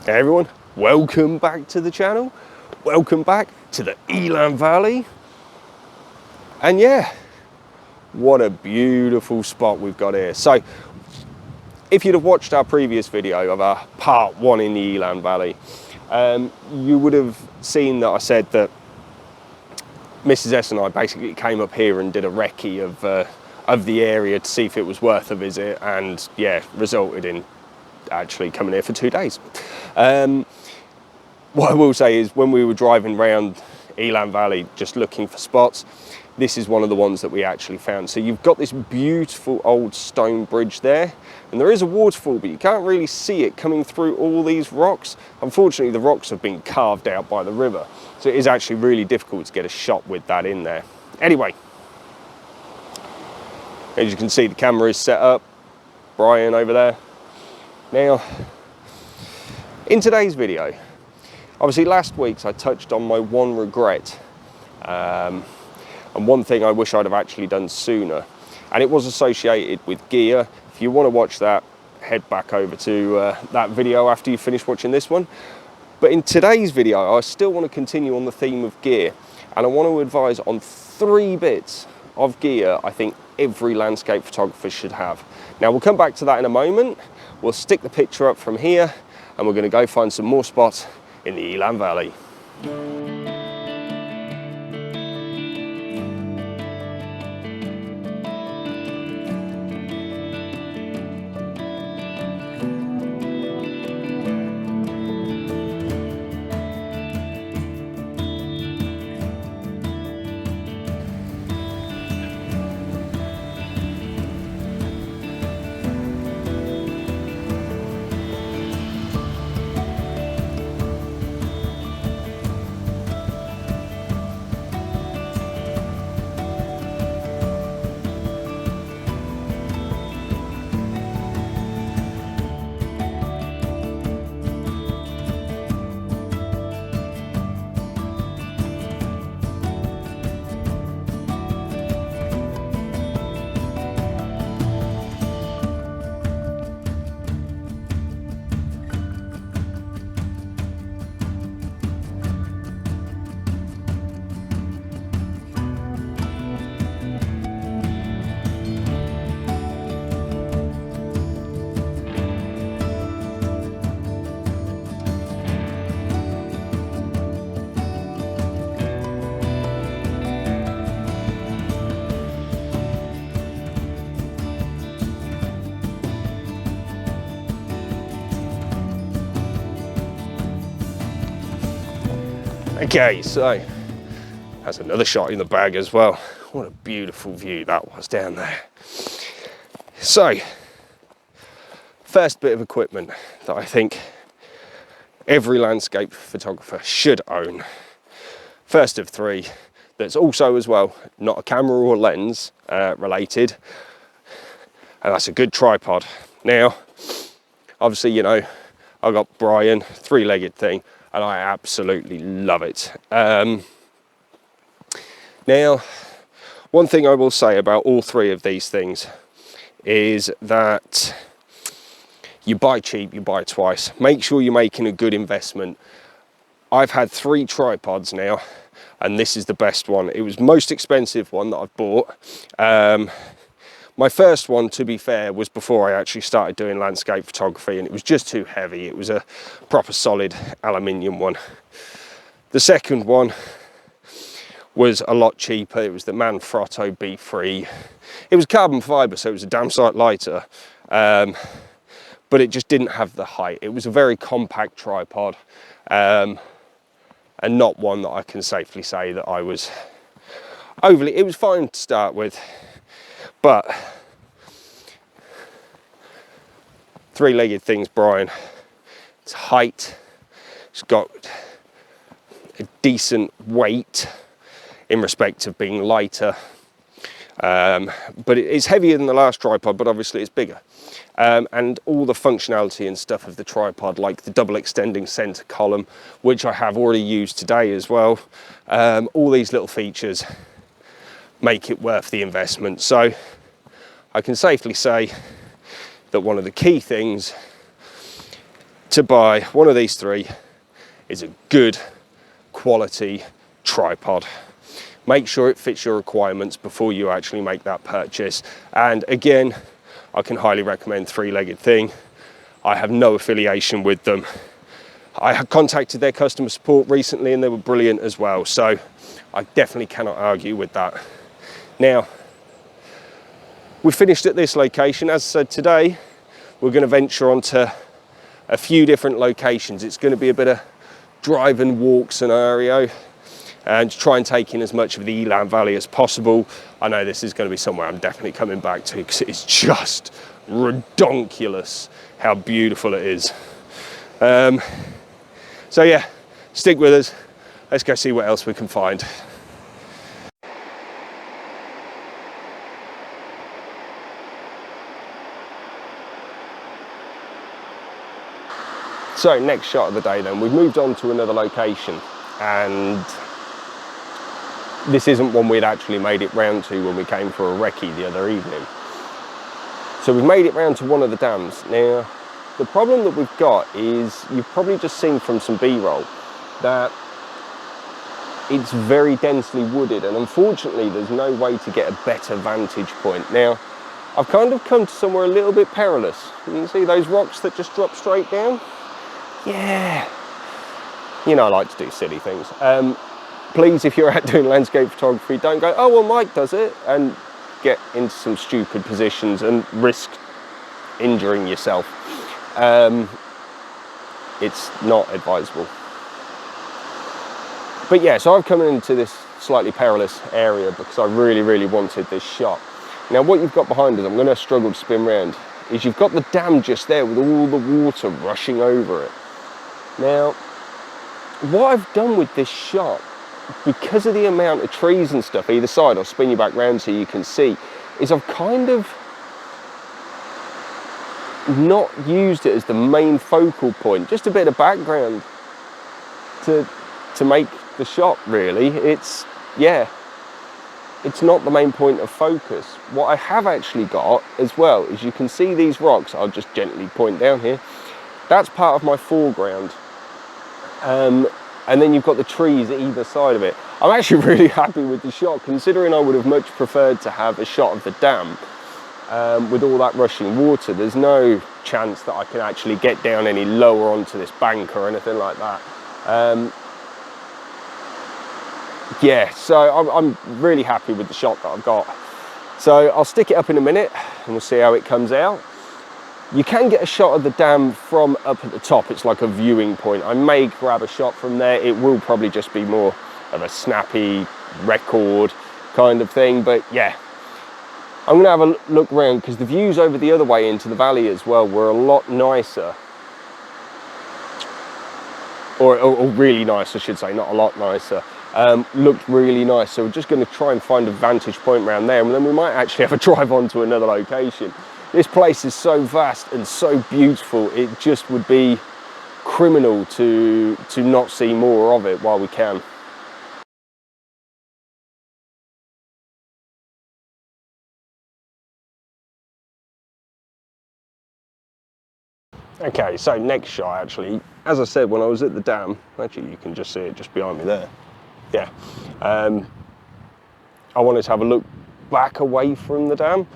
Hey everyone, welcome back to the channel. Welcome back to the Elan Valley. And yeah, what a beautiful spot we've got here. So if you'd have watched our previous video of our part 1 in the Elan Valley, you would have seen that I said that Mrs. S and I basically came up here and did a recce of the area to see if it was worth a visit, and yeah, resulted in actually coming here for 2 days. What I will say is, when we were driving around Elan Valley just looking for spots, this is one of the ones that we actually found. So you've got this beautiful old stone bridge there, and there is a waterfall, but you can't really see it coming through all these rocks. Unfortunately, the rocks have been carved out by the river, so it is actually really difficult to get a shot with that in there. Anyway, as you can see, the camera is set up. Brian over there. Now, in today's video, obviously last week's I touched on my one regret, and one thing I wish I'd have actually done sooner, and it was associated with gear. If you want to watch that, head back over to that video after you finish watching this one. But in today's video, I still want to continue on the theme of gear, and I want to advise on 3 bits of gear I think every landscape photographer should have. Now, we'll come back to that in a moment. We'll stick the picture up from here, and we're going to go find some more spots in the Elan Valley. Okay, so that's another shot in the bag as well. What a beautiful view that was down there. So, first bit of equipment that I think every landscape photographer should own. First of 3, that's also as well not a camera or lens related, and that's a good tripod. Now, obviously, you know, I've got Brian, 3-legged thing, and I absolutely love it. Now, one thing I will say about all 3 of these things is that you buy cheap, you buy twice. Make sure you're making a good investment. I've had 3 tripods now, and this is the best one. It was the most expensive one that I've bought. My first one, to be fair, was before I actually started doing landscape photography, and it was just too heavy. It was a proper solid aluminium one. The second one was a lot cheaper. It was the Manfrotto B3. It was carbon fiber, so it was a damn sight lighter, but it just didn't have the height. It was a very compact tripod, and not one that I can safely say that I was overly... It was fine to start with, but 3-legged things, Brian. It's height, it's got a decent weight in respect of being lighter, but it's heavier than the last tripod, but obviously it's bigger. And all the functionality and stuff of the tripod, like the double extending center column, which I have already used today as well, all these little features make it worth the investment. So I can safely say that one of the key things to buy one of these three is a good quality tripod. Make sure it fits your requirements before you actually make that purchase. And again, I can highly recommend Three-Legged Thing. I have no affiliation with them. I have contacted their customer support recently and they were brilliant as well. So I definitely cannot argue with that. Now, we finished at this location. As I said, today, we're going to venture onto a few different locations. It's going to be a bit of drive and walk scenario and try and take in as much of the Elan Valley as possible. I know this is going to be somewhere I'm definitely coming back to because it's just redonkulous how beautiful it is. So yeah, stick with us. Let's go see what else we can find. So next shot of the day then, we've moved on to another location, and this isn't one we'd actually made it round to when we came for a recce the other evening. So we've made it round to one of the dams. Now, the problem that we've got is, you've probably just seen from some B-roll, that it's very densely wooded, and unfortunately there's no way to get a better vantage point. Now, I've kind of come to somewhere a little bit perilous. You can see those rocks that just drop straight down? Yeah, you know I like to do silly things. Please, if you're out doing landscape photography, don't go, oh well Mike does it, and get into some stupid positions and risk injuring yourself. It's not advisable. But yeah, so I've come into this slightly perilous area because I really wanted this shot. Now what you've got behind us, I'm going to struggle to spin round, is you've got the dam just there with all the water rushing over it. Now, what I've done with this shot, because of the amount of trees and stuff either side, I'll spin you back round so you can see, is I've kind of not used it as the main focal point, just a bit of background to make the shot really. It's not the main point of focus. What I have actually got as well is, you can see these rocks, I'll just gently point down here, that's part of my foreground. And then you've got the trees either side of it. I'm actually really happy with the shot, considering I would have much preferred to have a shot of the dam with all that rushing water. There's no chance that I can actually get down any lower onto this bank or anything like that. Yeah, so I'm really happy with the shot that I've got. So I'll stick it up in a minute and we'll see how it comes out. You can get a shot of the dam from up at the top. It's like a viewing point. I may grab a shot from there. It will probably just be more of a snappy record kind of thing. But yeah, I'm gonna have a look around because the views over the other way into the valley as well were a lot nicer. Or really nice, I should say, not a lot nicer. Looked really nice. So we're just gonna try and find a vantage point around there, and then we might actually have a drive on to another location. This place is so vast and so beautiful, it just would be criminal to not see more of it while we can. Okay, so next shot actually, as I said, when I was at the dam, actually you can just see it just behind me there. Yeah, I wanted to have a look back away from the dam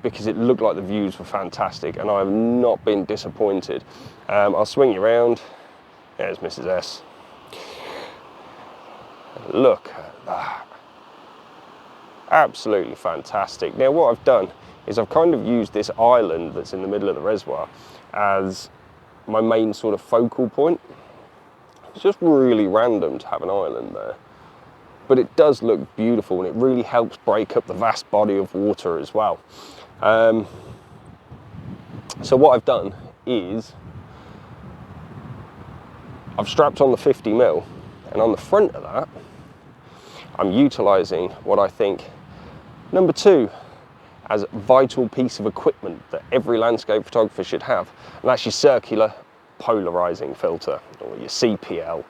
because it looked like the views were fantastic and I have not been disappointed. I'll swing you around. There's Mrs. S. Look at that. Absolutely fantastic. Now what I've done is I've kind of used this island that's in the middle of the reservoir as my main sort of focal point. It's just really random to have an island there, but it does look beautiful and it really helps break up the vast body of water as well. So what I've done is I've strapped on the 50mm, and on the front of that I'm utilising what I think number 2 as a vital piece of equipment that every landscape photographer should have, and that's your circular polarizing filter, or your CPL.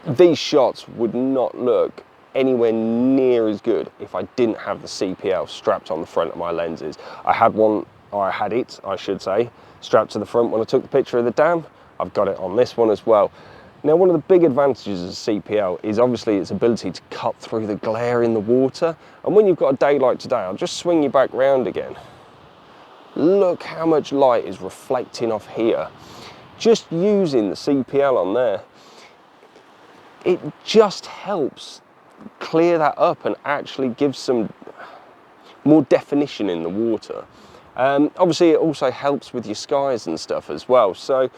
These shots would not look anywhere near as good if I didn't have the CPL strapped on the front of my lenses. I had one or I had it, I should say, strapped to the front when I took the picture of the dam. I've got it on this one as well. Now, one of the big advantages of CPL is obviously its ability to cut through the glare in the water. And when you've got a day like today, I'll just swing you back round again. Look how much light is reflecting off here. Just using the CPL on there, it just helps clear that up and actually give some more definition in the water. Obviously, it also helps with your skies and stuff as well. So,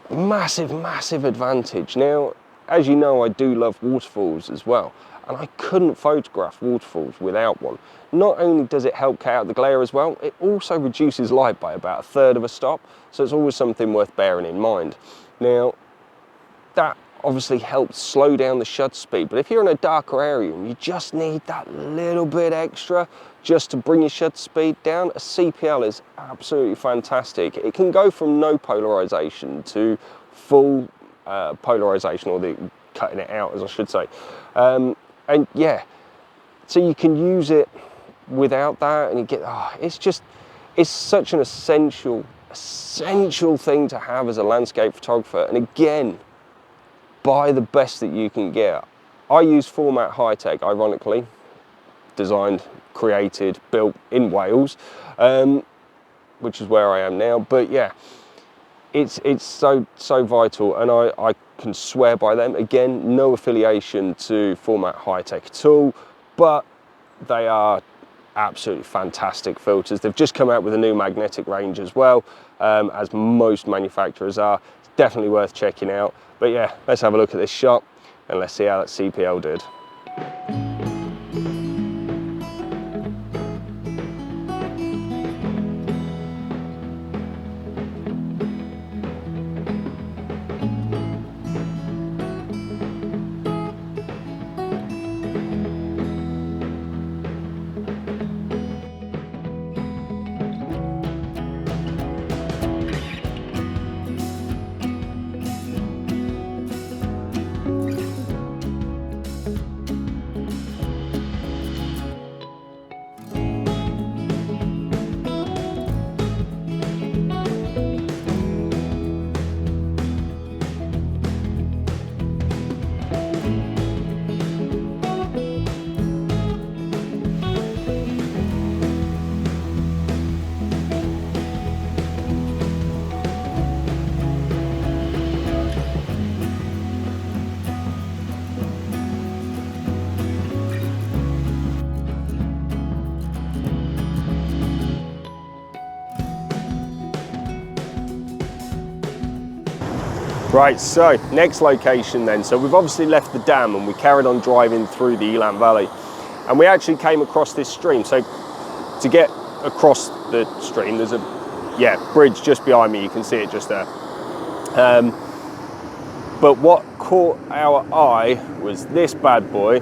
massive, massive advantage. Now, as you know, I do love waterfalls as well, and I couldn't photograph waterfalls without one. Not only does it help cut out the glare as well, it also reduces light by about 1/3 of a stop, so it's always something worth bearing in mind. Now, that obviously helps slow down the shutter speed, but if you're in a darker area and you just need that little bit extra just to bring your shutter speed down, a CPL is absolutely fantastic. It can go from no polarization to full polarization, or cutting it out, as I should say. And yeah, so you can use it without that, and you get, it's such an essential thing to have as a landscape photographer. And again, buy the best that you can get. I use Format High Tech, ironically, designed, created, built in Wales, which is where I am now. But yeah, it's so vital, and I can swear by them. Again, no affiliation to Format High Tech at all, but they are absolutely fantastic filters. They've just come out with a new magnetic range as well, as most manufacturers are. It's definitely worth checking out. But yeah, let's have a look at this shot and let's see how that CPL did. Right, so next location then. So we've obviously left the dam and we carried on driving through the Elan Valley, and we actually came across this stream. So to get across the stream, there's a bridge just behind me. You can see it just there. But what caught our eye was this bad boy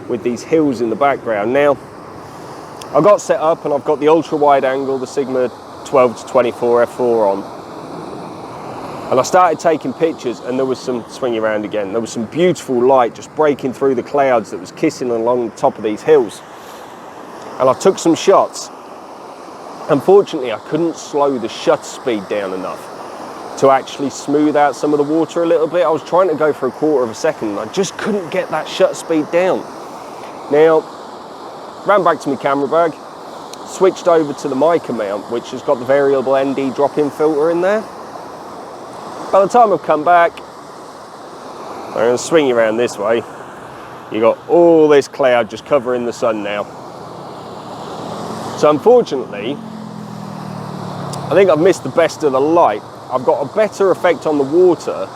with these hills in the background. Now, I got set up and I've got the ultra wide angle, the Sigma 12-24 f4 on. And I started taking pictures, and there was some, swinging around again, there was some beautiful light just breaking through the clouds that was kissing along the top of these hills. And I took some shots. Unfortunately, I couldn't slow the shutter speed down enough to actually smooth out some of the water a little bit. I was trying to go for 1/4 of a second, and I just couldn't get that shutter speed down. Now, ran back to my camera bag, switched over to the mica mount, which has got the variable ND drop-in filter in there. By the time I've come back, I'm going to swing you around this way. You got all this cloud just covering the sun now. So unfortunately, I think I've missed the best of the light. I've got a better effect on the water,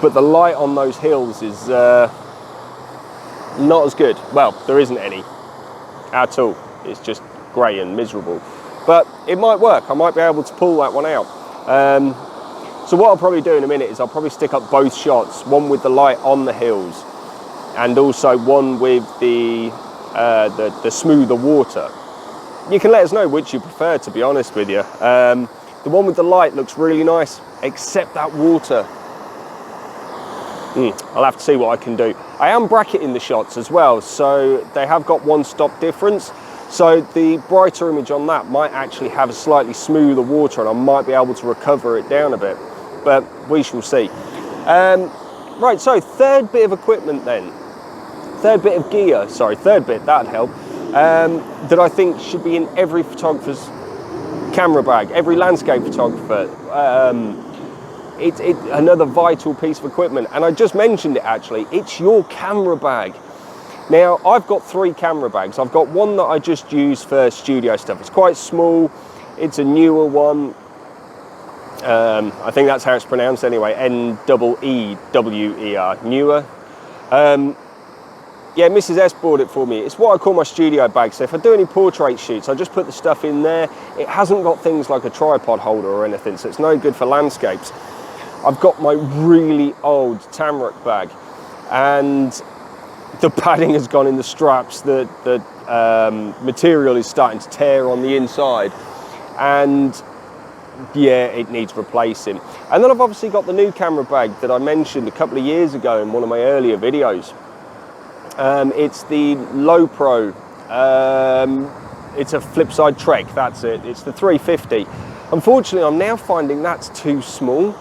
but the light on those hills is not as good. Well, there isn't any at all. It's just grey and miserable. But it might work. I might be able to pull that one out. So what I'll probably do in a minute is I'll probably stick up both shots, one with the light on the hills and also one with the smoother water. You can let us know which you prefer, to be honest with you. The one with the light looks really nice, except that water. I'll have to see what I can do. I am bracketing the shots as well, so they have got one stop difference. So the brighter image on that might actually have a slightly smoother water, and I might be able to recover it down a bit, but we shall see. Right, so third bit of equipment then. Third bit of gear, sorry, third bit, that'd help, that I think should be in every photographer's camera bag, every landscape photographer. It's another vital piece of equipment, and I just mentioned it actually, it's your camera bag. Now, I've got 3 camera bags. I've got one that I just use for studio stuff. It's quite small, it's a newer one. I think that's how it's pronounced anyway, N-E-E-W-E-R, newer. Yeah, Mrs. S bought it for me. It's what I call my studio bag. So if I do any portrait shoots, I just put the stuff in there. It hasn't got things like a tripod holder or anything, so it's no good for landscapes. I've got my really old Tamrock bag, and the padding has gone in the straps. The material is starting to tear on the inside, and yeah, it needs replacing. And then I've obviously got the new camera bag that I mentioned a couple of years ago in one of my earlier videos. It's the Low Pro. It's a Flipside Trek, that's it. It's the 350. Unfortunately, I'm now finding that's too small.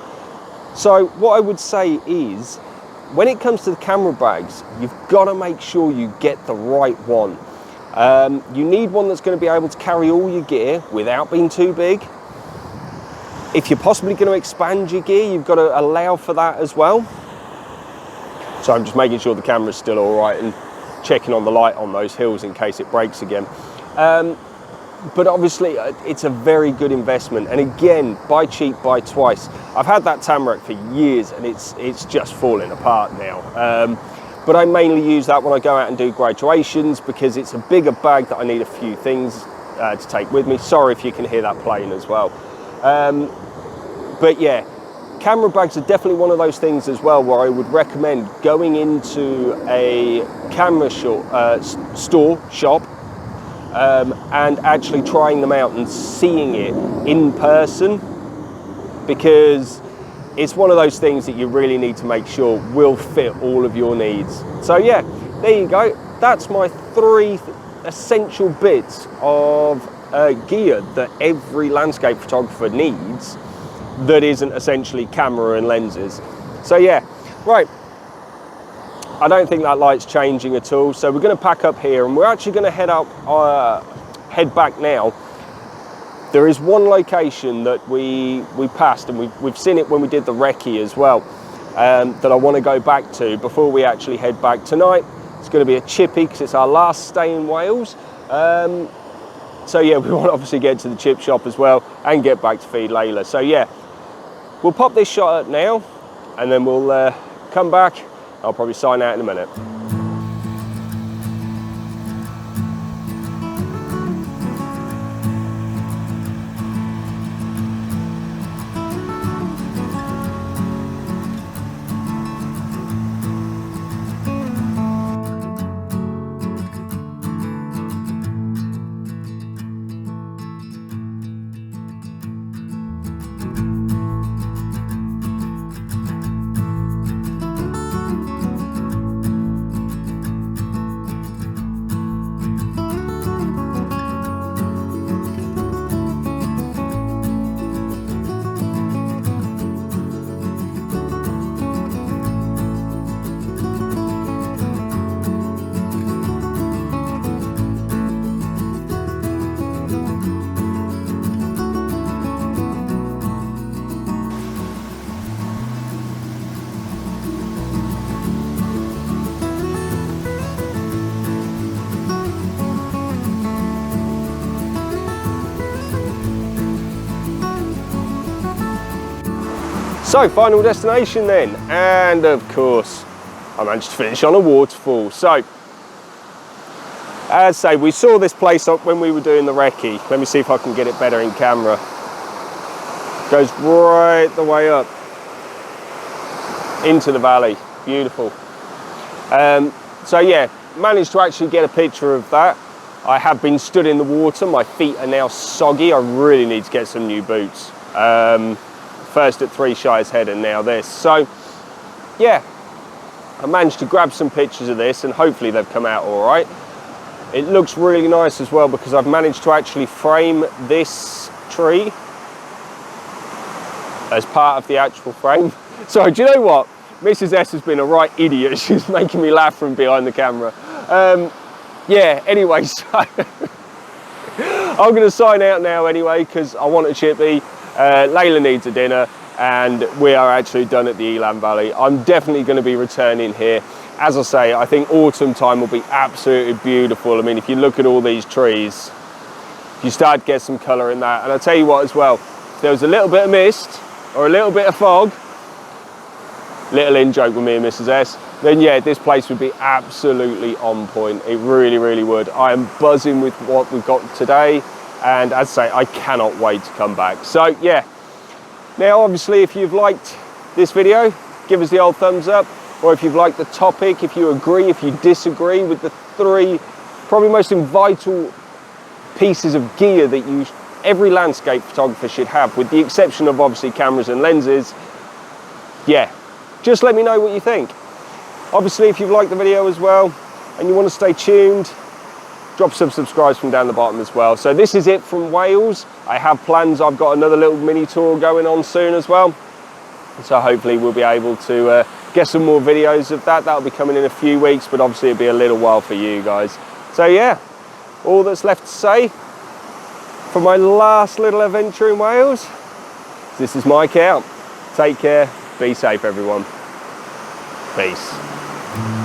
So what I would say is, when it comes to the camera bags, you've got to make sure you get the right one. You need one that's going to be able to carry all your gear without being too big. If you're possibly going to expand your gear, you've got to allow for that as well. So I'm just making sure the camera's still all right and checking on the light on those hills in case it breaks again. But obviously it's a very good investment. And again, buy cheap, buy twice. I've had that Tamrock for years and it's just falling apart now. But I mainly use that when I go out and do graduations because it's a bigger bag that I need a few things to take with me. Sorry if you can hear that plane as well. But yeah, camera bags are definitely one of those things as well where I would recommend going into a camera shop and actually trying them out and seeing it in person, because it's one of those things that you really need to make sure will fit all of your needs. So yeah, there you go. That's my 3 essential bits of gear that every landscape photographer needs that isn't essentially camera and lenses. So yeah, right. I don't think that light's changing at all. So we're going to pack up here and we're actually going to head back now. There is one location that we passed, and we've seen it when we did the recce as well, that I want to go back to before we actually head back tonight. It's going to be a chippy because it's our last stay in Wales. So yeah, we want to obviously get to the chip shop as well and get back to feed Layla. So yeah, we'll pop this shot up now and then we'll come back. I'll probably sign out in a minute. So, final destination then, and of course, I managed to finish on a waterfall. So, as I say, we saw this place up when we were doing the recce. Let me see if I can get it better in camera. Goes right the way up into the valley, beautiful. So yeah, managed to actually get a picture of that. I have been stood in the water, my feet are now soggy. I really need to get some new boots. First at 3 Shires Head and now this. So yeah, I managed to grab some pictures of this and hopefully they've come out all right. It looks really nice as well because I've managed to actually frame this tree as part of the actual frame. So do you know what? Mrs. S has been a right idiot. She's making me laugh from behind the camera. Yeah, anyway, so I'm going to sign out now anyway because I want a chippy. Layla needs a dinner and we are actually done at the Elan Valley. I'm definitely going to be returning here. As I say, I think autumn time will be absolutely beautiful. I mean, if you look at all these trees, you start to get some colour in that. And I'll tell you what as well, if there was a little bit of mist or a little bit of fog, little in joke with me and Mrs. S, then yeah, this place would be absolutely on point. It really, really would. I am buzzing with what we've got today. And as I say, I cannot wait to come back. So yeah, now obviously if you've liked this video, give us the old thumbs up. Or if you've liked the topic, if you agree, if you disagree with the 3 probably most vital pieces of gear that every landscape photographer should have, with the exception of obviously cameras and lenses, yeah, just let me know what you think. Obviously, if you've liked the video as well and you want to stay tuned, drop some subscribes from down the bottom as well. So this is it from Wales. I have plans. I've got another little mini tour going on soon as well. So hopefully we'll be able to get some more videos of that. That'll be coming in a few weeks, but obviously it'll be a little while for you guys. So yeah, all that's left to say for my last little adventure in Wales, this is Mike out. Take care, be safe everyone. Peace.